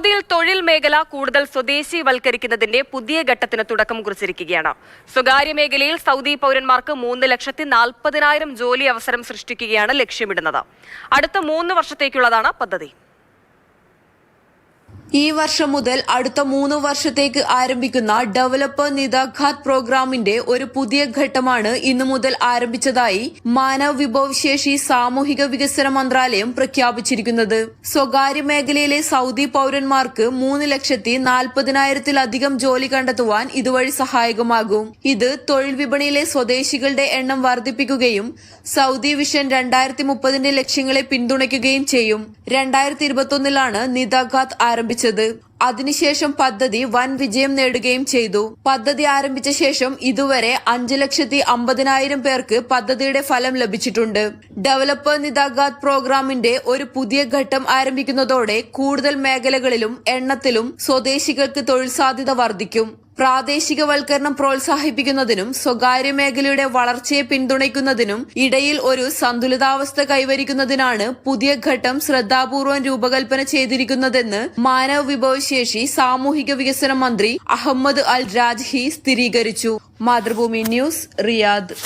സൗദിയിൽ തൊഴിൽ മേഖല കൂടുതൽ സ്വദേശിവൽക്കരിക്കുന്നതിന്റെ പുതിയ ഘട്ടത്തിന് തുടക്കം കുറിച്ചിരിക്കുകയാണ്. സ്വകാര്യ മേഖലയിൽ സൗദി പൗരന്മാർക്ക് 3,40,000 ജോലി അവസരം സൃഷ്ടിക്കുകയാണ് ലക്ഷ്യമിടുന്നത്. അടുത്ത 3 വർഷത്തേക്കുള്ളതാണ് പദ്ധതി. ഈ വർഷം മുതൽ അടുത്ത 3 വർഷത്തേക്ക് ആരംഭിക്കുന്ന ഡെവലപ്പർ നിദാഖാത്ത് പ്രോഗ്രാമിന്റെ ഒരു പുതിയ ഘട്ടമാണ് ഇന്നു മുതൽ ആരംഭിച്ചതായി മാനവ വിഭവശേഷി സാമൂഹിക വികസന മന്ത്രാലയം പ്രഖ്യാപിച്ചിരിക്കുന്നത്. സ്വകാര്യ മേഖലയിലെ സൗദി പൌരന്മാർക്ക് 3,40,000-ത്തിലധികം ജോലി കണ്ടെത്തുവാൻ ഇതുവഴി സഹായകമാകും. ഇത് തൊഴിൽ വിപണിയിലെ സ്വദേശികളുടെ എണ്ണം വർദ്ധിപ്പിക്കുകയും സൗദി വിഷൻ 2030 ലക്ഷ്യങ്ങളെ പിന്തുണയ്ക്കുകയും ചെയ്യും. 2021 നിദാഖാത്ത് ആരംഭിച്ചത്. അതിനുശേഷം പദ്ധതി വൻ വിജയം നേടുകയും ചെയ്തു. പദ്ധതി ആരംഭിച്ച ശേഷം ഇതുവരെ 5,50,000 പേർക്ക് പദ്ധതിയുടെ ഫലം ലഭിച്ചിട്ടുണ്ട്. ഡെവലപ്പർ നിദാഖാത്ത് പ്രോഗ്രാമിന്റെ ഒരു പുതിയ ഘട്ടം ആരംഭിക്കുന്നതോടെ കൂടുതൽ മേഖലകളിലും എണ്ണത്തിലും സ്വദേശികൾക്ക് തൊഴിൽ സാധ്യത വർദ്ധിക്കും. പ്രാദേശികവൽക്കരണം പ്രോത്സാഹിപ്പിക്കുന്നതിനും സ്വകാര്യ മേഖലയുടെ വളർച്ചയെ പിന്തുണയ്ക്കുന്നതിനും ഇടയിൽ ഒരു സന്തുലിതാവസ്ഥ കൈവരിക്കുന്നതിനാണ് പുതിയ ഘട്ടം ശ്രദ്ധാപൂർവം രൂപകൽപ്പന ചെയ്തിരിക്കുന്നതെന്ന് മാനവ വിഭവശേഷി സാമൂഹിക വികസന മന്ത്രി അഹമ്മദ് അൽ രാജ്ഹി സ്ഥിരീകരിച്ചു. Mathrubhumi news, Riyadh.